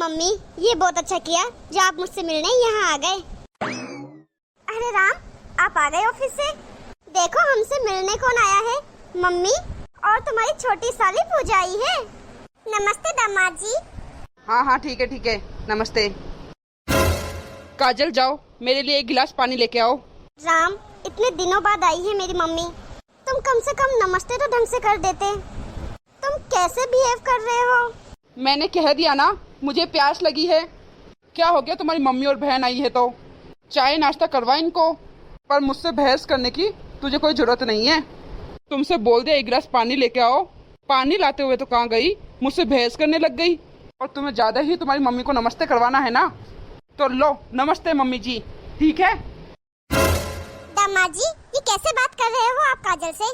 Mummy ये बहुत अच्छा किया जो आप मुझसे मिलने यहाँ आ गए। अरे राम, आप आ गए ऑफिस से। देखो हमसे मिलने कौन आया है। मम्मी और तुम्हारी छोटी साली पूजा आई है। नमस्ते दामाद जी। हाँ ठीक है नमस्ते। काजल जाओ मेरे लिए एक गिलास पानी लेके आओ। राम, इतने दिनों बाद आई है मेरी मम्मी, तुम कम से कम नमस्ते तो ढंग से कर देते। तुम कैसे बिहेव कर रहे हो? मैंने कह दिया ना मुझे प्यास लगी है। क्या हो गया, तुम्हारी मम्मी और बहन आई है तो चाय नाश्ता करवा इनको। पर मुझसे बहस करने की तुझे कोई जरूरत नहीं है। तुमसे बोल दिया एक गिलास पानी लेके आओ, पानी लाते हुए तो कहाँ गई, मुझसे बहस करने लग गई। और तुम्हें ज्यादा ही तुम्हारी मम्मी को नमस्ते करवाना है ना, तो लो नमस्ते मम्मी जी, ठीक है। दामाद जी ये कैसे बात कर रहे हो आप काजल से?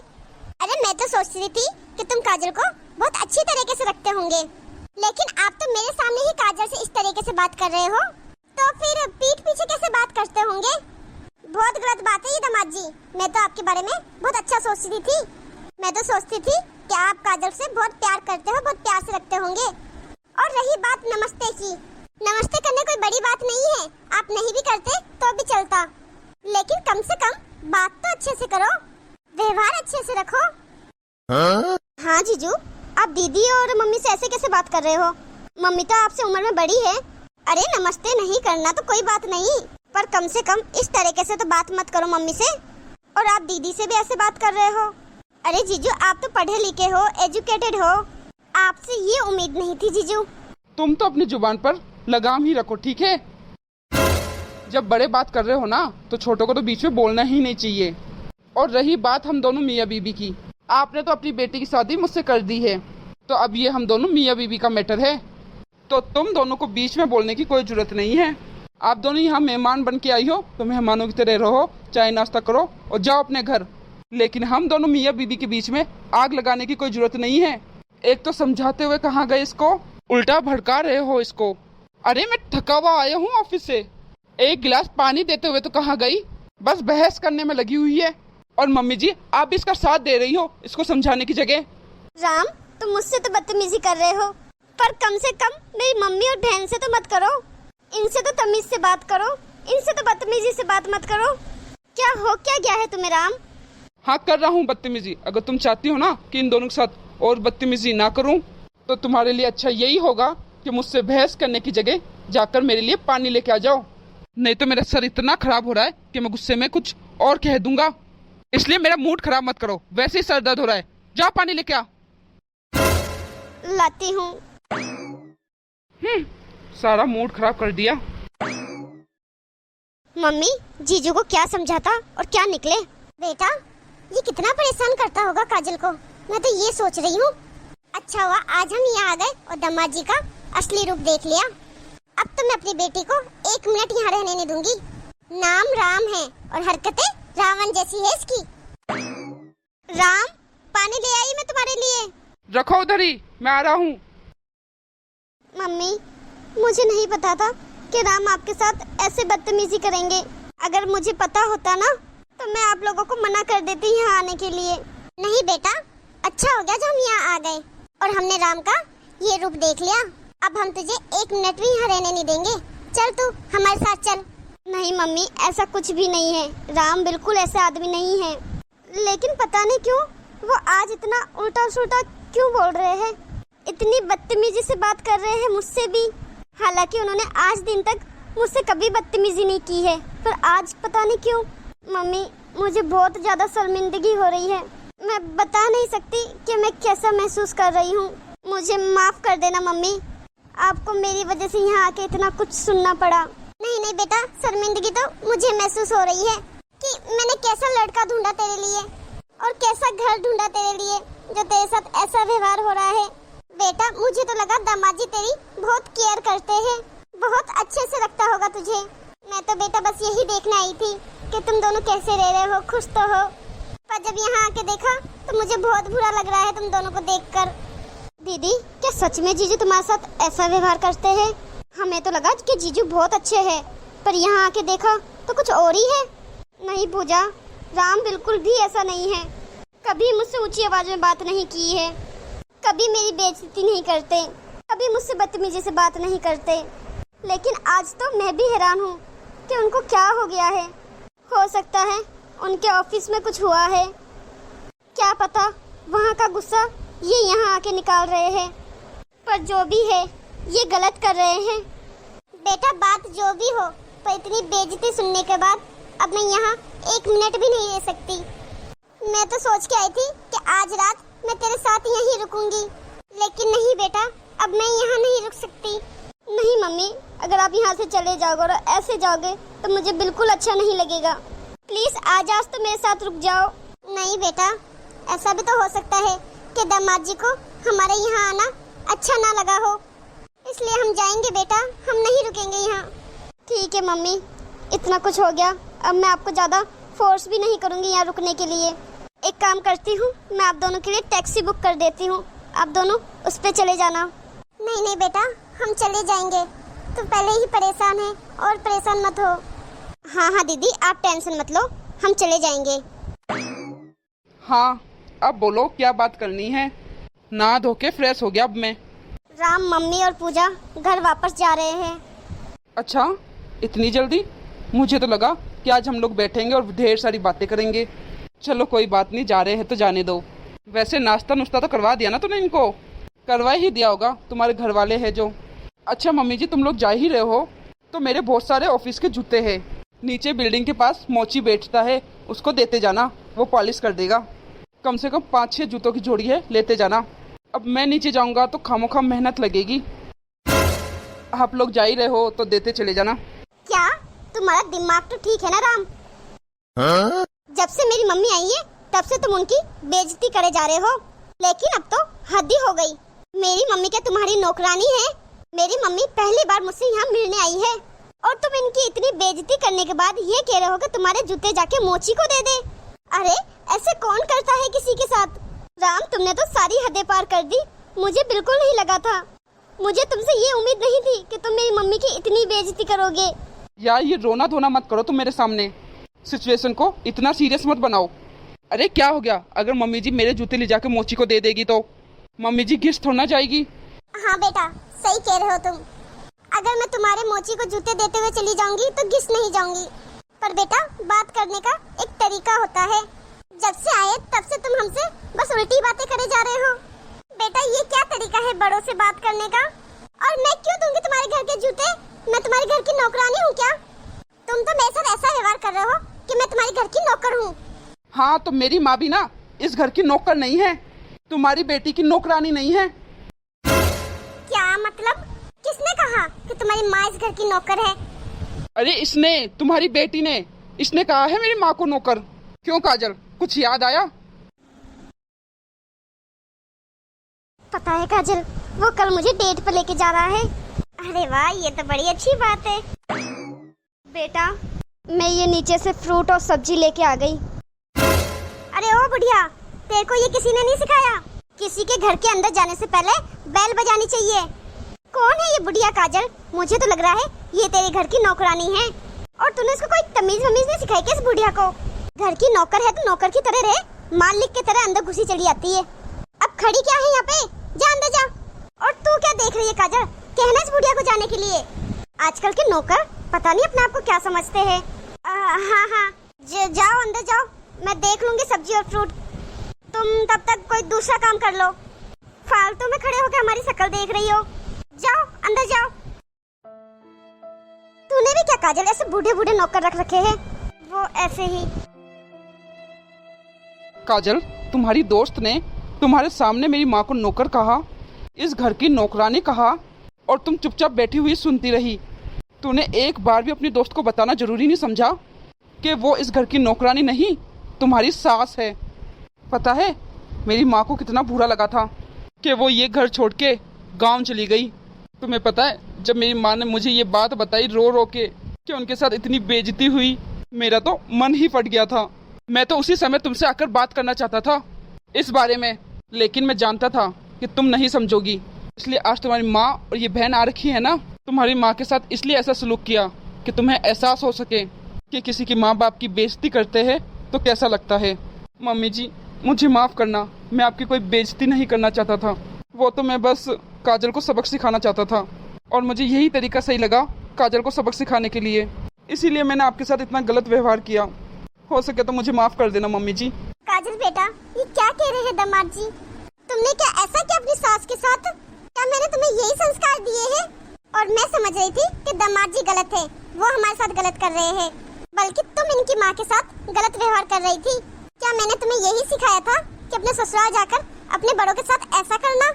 अरे मैं तो सोच रही थी कि तुम काजल को बहुत अच्छी तरीके से रखते होंगे, लेकिन आप तो मेरे सामने ही काजल से इस तरीके से बात कर रहे हो, तो फिर पीठ पीछे कैसे बात करते होंगे? बहुत गलत बात है ये दामाद जी। मैं तो आपके बारे में बहुत अच्छा सोच रही थी। मैं तो सोचती थी कि आप काजल से बहुत प्यार करते हो, बहुत प्यार से रखते होंगे। और रही बात नमस्ते की, नमस्ते करने कोई बड़ी बात नहीं है, आप नहीं भी करते तो भी चलता, लेकिन कम से कम बात तो अच्छे से करो, व्यवहार अच्छे से रखो। हाँ जीजू, आप दीदी और मम्मी से ऐसे कैसे बात कर रहे हो? मम्मी तो आपसे उम्र में बड़ी है। अरे नमस्ते नहीं करना तो कोई बात नहीं, पर कम से कम इस तरीके से तो बात मत करो मम्मी से। और आप दीदी से भी ऐसे बात कर रहे हो। अरे जीजू आप तो पढ़े लिखे हो, एजुकेटेड हो, आपसे ये उम्मीद नहीं थी जीजू। तुम तो अपनी जुबान पर लगाम ही रखो, ठीक है। जब बड़े बात कर रहे हो ना तो छोटों को तो बीच में बोलना ही नहीं चाहिए। और रही बात हम दोनों मियाँ बीबी की, आपने तो अपनी बेटी की शादी मुझसे कर दी है, तो अब ये हम दोनों मियाँ बीबी का मैटर है, तो तुम दोनों को बीच में बोलने की कोई जरूरत नहीं है। आप दोनों यहाँ मेहमान बन के आई हो तो मेहमानों की तरह रहो, चाय नाश्ता करो और जाओ अपने घर। लेकिन हम दोनों मियाँ बीबी के बीच में आग लगाने की कोई जरूरत नहीं है। एक तो समझाते हुए कहाँ गए इसको, उल्टा भड़का रहे हो इसको। अरे मैं थका हुआ आया हूँ ऑफिस से, एक गिलास पानी देते हुए तो कहाँ गई, बस बहस करने में लगी हुई है। और मम्मी जी आप भी इसका साथ दे रही हो इसको समझाने की जगह। राम तुम मुझसे तो बदतमीजी कर रहे हो, पर कम से कम मेरी मम्मी और बहन से तो मत करो। इनसे तो तमीज से बात करो, इनसे तो बदतमीजी से बात मत करो। क्या हो क्या गया है तुम्हें राम? हाँ कर रहा हूँ बदतमीजी। अगर तुम चाहती हो ना कि इन दोनों के साथ और बदतमीजी ना करूँ तो तुम्हारे लिए अच्छा यही होगा कि मुझसे बहस करने की जगह जाकर मेरे लिए पानी लेके आ जाओ। नहीं तो मेरा सर इतना खराब हो रहा है कि मैं गुस्से में कुछ और कह दूंगा, इसलिए मेरा मूड खराब मत करो। वैसे ही सर दर्द हो रहा है, जाओ पानी लेके आ। लाती हूँ। सारा मूड खराब कर दिया। मम्मी जीजू को क्या समझाता और क्या निकले। बेटा ये कितना परेशान करता होगा काजल को, मैं तो ये सोच रही हूँ। अच्छा हुआ आज हम यहाँ आ गए और दामाद जी का असली रूप देख लिया। अब तो मैं अपनी बेटी को 1 मिनट यहाँ रहने नहीं दूंगी। नाम राम है और हरकतें रावण जैसी है इसकी। राम पानी ले आई मैं तुम्हारे लिए। रखो उधर ही, मैं आ रहा हूँ। मम्मी मुझे नहीं पता था कि राम आपके साथ ऐसे बदतमीजी करेंगे। अगर मुझे पता होता ना तो मैं आप लोगों को मना कर देती यहाँ आने के लिए। नहीं बेटा अच्छा हो गया जो हम यहाँ आ गए और हमने राम का ये रूप देख लिया। अब हम तुझे 1 मिनट भी यहाँ रहने नहीं देंगे। चल तू हमारे साथ चल। नहीं मम्मी ऐसा कुछ भी नहीं है, राम बिल्कुल ऐसा आदमी नहीं है। लेकिन पता नहीं क्यों वो आज इतना उल्टा सुल्टा क्यों बोल रहे हैं, इतनी बदतमीजी से बात कर रहे हैं मुझसे भी। हालांकि उन्होंने आज दिन तक मुझसे कभी बदतमीजी नहीं की है, पर आज पता नहीं क्यों। मम्मी मुझे बहुत ज्यादा शर्मिंदगी हो रही है, मैं बता नहीं सकती कि मैं कैसा महसूस कर रही हूँ। मुझे माफ कर देना मम्मी, आपको मेरी वजह से यहाँ आके इतना कुछ सुनना पड़ा। नहीं नहीं बेटा शर्मिंदगी तो मुझे महसूस हो रही है कि मैंने कैसा लड़का ढूंढा तेरे लिए और कैसा घर ढूंढा तेरे लिए जो तेरे साथ ऐसा व्यवहार हो रहा है। बेटा मुझे तो लगा दामाद जी तेरी बहुत केयर करते हैं, बहुत अच्छे से रखता होगा तुझे। मैं तो बेटा बस यही देखने आई थी कि तुम दोनों कैसे रह रहे हो, खुश तो हो। पर जब यहाँ आके देखा तो मुझे बहुत बुरा लग रहा है तुम दोनों को देखकर। दीदी क्या सच में जीजू तुम्हारे साथ ऐसा व्यवहार करते हैं? हमें तो लगा कि जीजू बहुत अच्छे हैं, पर यहाँ आके देखा तो कुछ और ही है। नहीं पूजा, राम बिल्कुल भी ऐसा नहीं है। कभी मुझसे ऊंची आवाज में बात नहीं की है, कभी मेरी बेइज्जती नहीं करते, कभी कभी मुझसे बदतमीजी से बात नहीं करते, लेकिन आज तो मैं भी हैरान हूँ कि उनको क्या हो गया है। हो सकता है उनके ऑफिस में कुछ हुआ है, क्या पता वहाँ का गुस्सा ये यहाँ आके निकाल रहे हैं। पर जो भी है ये गलत कर रहे हैं। बेटा बात जो भी हो, पर इतनी बेइज्जती सुनने के बाद अब मैं यहाँ 1 मिनट भी नहीं रह सकती। मैं तो सोच के आई थी कि आज रात मैं तेरे साथ यहीं रुकूंगी, लेकिन नहीं बेटा, अब मैं यहाँ नहीं रुक सकती। नहीं मम्मी, अगर आप यहाँ से चले जाओगे और ऐसे जाओगे तो मुझे बिल्कुल अच्छा नहीं लगेगा। प्लीज आज तो मेरे साथ रुक जाओ। नहीं बेटा, ऐसा भी तो हो सकता है कि दामाद जी को हमारे यहाँ आना अच्छा ना लगा हो, इसलिए हम जाएंगे बेटा, हम नहीं रुकेंगे यहाँ। ठीक है मम्मी, इतना कुछ हो गया, अब मैं आपको ज़्यादा फोर्स भी नहीं करूँगी यहाँ रुकने के लिए। एक काम करती हूँ, मैं आप दोनों के लिए टैक्सी बुक कर देती हूँ, आप दोनों उस पर चले जाना। नहीं नहीं बेटा, हम चले जाएंगे, तो पहले ही परेशान है और परेशान मत हो। हाँ हाँ दीदी, आप टेंशन मत लो, हम चले जाएंगे। हाँ, अब बोलो क्या बात करनी है। नहा धो के फ्रेश हो गया अब मैं। राम, मम्मी और पूजा घर वापस जा रहे हैं। अच्छा, इतनी जल्दी? मुझे तो लगा कि आज हम लोग बैठेंगे और ढेर सारी बातें करेंगे। चलो कोई बात नहीं, जा रहे हैं तो जाने दो। वैसे नाश्ता नुश्ता तो करवा दिया ना तूने इनको? करवा ही दिया होगा, तुम्हारे घर वाले हैं जो। अच्छा मम्मी जी, तुम लोग जा ही रहे हो तो मेरे बहुत सारे ऑफिस के जूते हैं, नीचे बिल्डिंग के पास मोची बेचता है, उसको देते जाना, वो पॉलिश कर देगा। कम से कम 5-6 जूतों की जोड़ी है, लेते जाना। अब मैं नीचे जाऊंगा तो खामोखा मेहनत लगेगी। आप लोग जा ही रहे हो तो देते चले जाना। क्या तुम्हारा दिमाग तो ठीक है ना राम? जब से मेरी मम्मी आई है तब से तुम उनकी बेइज्जती करे जा रहे हो, लेकिन अब तो हद ही हो गई। मेरी मम्मी क्या तुम्हारी नौकरानी है? मेरी मम्मी पहली बार मुझसे यहाँ मिलने आई है और तुम इनकी इतनी बेइज्जती करने के बाद ये कह रहे हो कि तुम्हारे जूते जाके मोची को दे दे। अरे ऐसे कौन करता है किसी के साथ? राम, तुमने तो सारी हदें पार कर दी। मुझे बिल्कुल नहीं लगा था, मुझे तुमसे ये उम्मीद नहीं थी कि तुम मेरी मम्मी की इतनी बेइज्जती करोगे। यार ये रोना धोना मत करो तुम मेरे सामने, सिचुएशन को इतना सीरियस मत बनाओ। अरे क्या हो गया, अगर मम्मी जी मेरे जूते ले जाके मोची को दे देगी तो मम्मी जी घिस थोड़ा ना जाएगी। हाँ बेटा, सही कह रहे हो तुम। अगर मैं तुम्हारे मोची को जूते देते हुए चली जाऊंगी तो घिस नहीं जाऊंगी, पर बेटा बात करने का एक तरीका होता है। जब से आए तब से तुम हमसे बस उल्टी बातें करे जा रहे हो। बेटा ये क्या तरीका है बड़ों से बात करने का? और मैं क्यों दूंगी तुम्हारे घर के जूते? मैं तुम्हारे घर की नौकरानी हूँ क्या? तुम तो मेरे साथ ऐसा व्यवहार कर रहे हो कि मैं तुम्हारे घर की नौकर हूँ। हाँ, तो मेरी माँ भी ना इस घर की नौकर नहीं है, तुम्हारी बेटी की नौकरानी नहीं है। क्या मतलब? किसने कहा कि तुम्हारी माँ इस घर की नौकर है? अरे इसने, तुम्हारी बेटी ने, इसने कहा है मेरी माँ को नौकर। क्यों काजल, कुछ याद आया? पता है काजल, वो कल मुझे डेट पर लेके जा रहा है। अरे वाह, ये तो बड़ी अच्छी बात है। बेटा मैं ये नीचे से फ्रूट और सब्जी लेके आ गई। अरे ओ बुढ़िया, तेरे को ये किसी ने नहीं सिखाया? किसी के घर के अंदर जाने से पहले बेल बजानी चाहिए। कौन है ये बुढ़िया काजल? मुझे तो लग रहा है ये तेरे घर की नौकरानी है, और तूने इसको कोई तमीज वमीज नहीं सिखाई क्या इस बुढ़िया को? घर की नौकर है तो नौकर की तरह रहे, मालिक की तरह अंदर घुसी चली आती है। अब खड़ी क्या है यहाँ पे? जा अंदर जा। और तू क्या देख रही है काजल? कहना इस बुढ़िया को जाने के लिए। आजकल के नौकर पता नहीं अपने आप को क्या समझते हैं। हाँ हाँ, जाओ अंदर जाओ, मैं देख लूंगी सब्जी और फ्रूट। तुम तब तक कोई दूसरा काम कर लो, फालतू में खड़े होकर हमारी शक्ल देख रही हो। जाओ अंदर जाओ। तूने भी क्या काजल ऐसे बूढ़े बूढ़े नौकर रख रखे हैं? वो ऐसे ही। काजल, तुम्हारी दोस्त ने तुम्हारे सामने मेरी माँ को नौकर कहा, इस घर की नौकरानी कहा, और तुम चुपचाप बैठी हुई सुनती रही। तूने एक बार भी अपनी दोस्त को बताना जरूरी नहीं समझा कि वो इस घर की नौकरानी नहीं, तुम्हारी सास है। पता है मेरी माँ को कितना बुरा लगा था कि वो ये घर छोड़ के गाँव चली गई। तुम्हें पता है जब मेरी माँ ने मुझे ये बात बताई रो रो के कि उनके साथ इतनी बेइज्जती हुई, मेरा तो मन ही फट गया था। मैं तो उसी समय तुमसे आकर बात करना चाहता था इस बारे में, लेकिन मैं जानता था कि तुम नहीं समझोगी, इसलिए आज तुम्हारी माँ और ये बहन आ रखी है ना, तुम्हारी माँ के साथ इसलिए ऐसा सलूक किया कि तुम्हें एहसास हो सके कि किसी की माँ बाप की बेइज्जती करते हैं तो कैसा लगता है। मम्मी जी मुझे माफ़ करना, मैं आपकी कोई बेइज्जती नहीं करना चाहता था, वो तो मैं बस काजल को सबक सिखाना चाहता था और मुझे यही तरीका सही लगा काजल को सबक सिखाने के लिए। इसीलिए मैंने आपके साथ इतना गलत व्यवहार किया। हो सके तो मुझे माफ कर देना मम्मी जी। काजल बेटा, ये क्या कह रहे हैं दामाद जी? तुमने क्या ऐसा किया अपनी सास के साथ? क्या मैंने तुम्हें यही संस्कार दिए हैं? और मैं समझ रही थी कि दामाद जी गलत है, वो हमारे साथ गलत कर रहे हैं, बल्कि तुम इनकी माँ के साथ गलत व्यवहार कर रही थी। क्या मैंने तुम्हें यही सिखाया था कि अपने ससुराल जाकर अपने बड़ों के साथ ऐसा करना?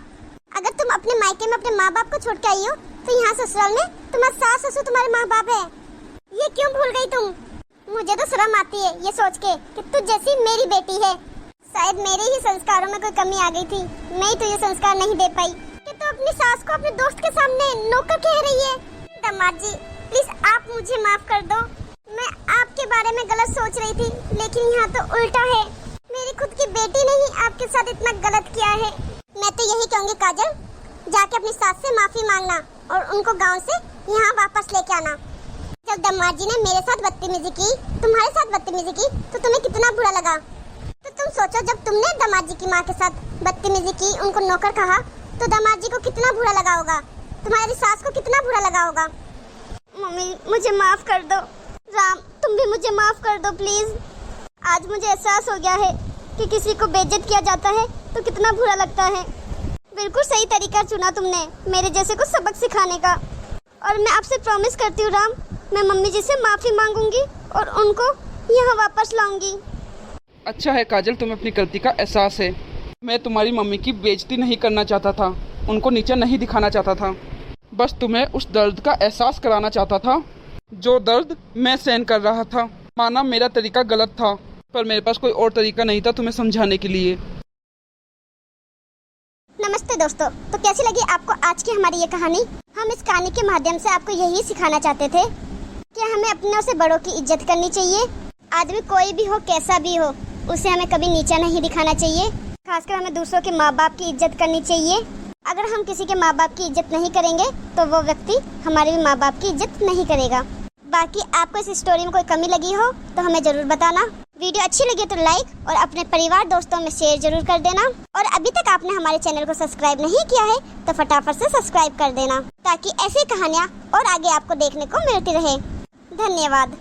अगर तुम अपने मायके में अपने माँ बाप को छोड़ के आई हो तो यहाँ ससुराल में तुम्हारे सास ससुर तुम्हारे माँ बाप है। ये क्यों भूल गई तुम? मुझे तो शर्म आती है ये सोच के कि तू जैसी मेरी बेटी है। शायद मेरे ही संस्कारों में कोई कमी आ गई थी, मैं ही तुझे संस्कार नहीं दे पाई कि तू अपनी सास को अपने दोस्त के सामने नौकर कह रही है। दामाद जी प्लीज आप मुझे माफ कर दो। मैं आपके बारे में गलत सोच रही थी, लेकिन यहाँ तो उल्टा है। मेरी खुद की बेटी ने ही आपके साथ इतना गलत किया है। मैं तो यही कहूँगी काजल, जाके अपनी सास से माफी मांगना और उनको गाँव से यहाँ वापस लेके आना। जब दामाद जी ने मेरे साथ बदतमीजी की, तुम्हारे साथ बदतमीजी की, तो तुम्हें कितना बुरा लगा? तो तुम सोचो, जब तुमने दामाद जी की माँ के साथ बदतमीजी की, उनको नौकर कहा, तो दामाद जी को कितना बुरा लगा होगा, तुम्हारी सास को कितना बुरा लगा होगा। मम्मी मुझे माफ कर दो। राम तुम भी मुझे माफ कर दो प्लीज। आज मुझे एहसास हो गया है कि किसी को बेइज्जत किया जाता है तो कितना बुरा लगता है। बिल्कुल सही तरीका चुना तुमने मेरे जैसे को सबक सिखाने का। और मैं आपसे प्रॉमिस करती हूँ राम, मैं मम्मी जी से माफी मांगूंगी और उनको यहाँ वापस लाऊंगी। अच्छा है काजल, तुम्हें अपनी गलती का एहसास है। मैं तुम्हारी मम्मी की बेइज्जती नहीं करना चाहता था, उनको नीचा नहीं दिखाना चाहता था। बस तुम्हें उस दर्द का एहसास कराना चाहता था जो दर्द मैं सहन कर रहा था। माना मेरा तरीका गलत था, पर मेरे पास कोई और तरीका नहीं था तुम्हें समझाने के लिए। नमस्ते दोस्तों, तो कैसी लगी आपको आज की हमारी ये कहानी? हम इस कहानी के माध्यम से आपको यही सिखाना चाहते थे कि हमें अपनों से बड़ों की इज्जत करनी चाहिए। आदमी कोई भी हो, कैसा भी हो, उसे हमें कभी नीचा नहीं दिखाना चाहिए। खासकर हमें दूसरों के माँ बाप की इज्जत करनी चाहिए। अगर हम किसी के माँ बाप की इज्जत नहीं करेंगे तो वो व्यक्ति हमारे भी माँ बाप की इज्जत नहीं करेगा। बाकी आपको इस स्टोरी में कोई कमी लगी हो तो हमें जरूर बताना। वीडियो अच्छी लगी तो लाइक और अपने परिवार दोस्तों में शेयर जरूर कर देना। और अभी तक आपने हमारे चैनल को सब्सक्राइब नहीं किया है तो फटाफट से सब्सक्राइब कर देना, ताकि ऐसी कहानियाँ और आगे आपको देखने को मिलती रहे। धन्यवाद।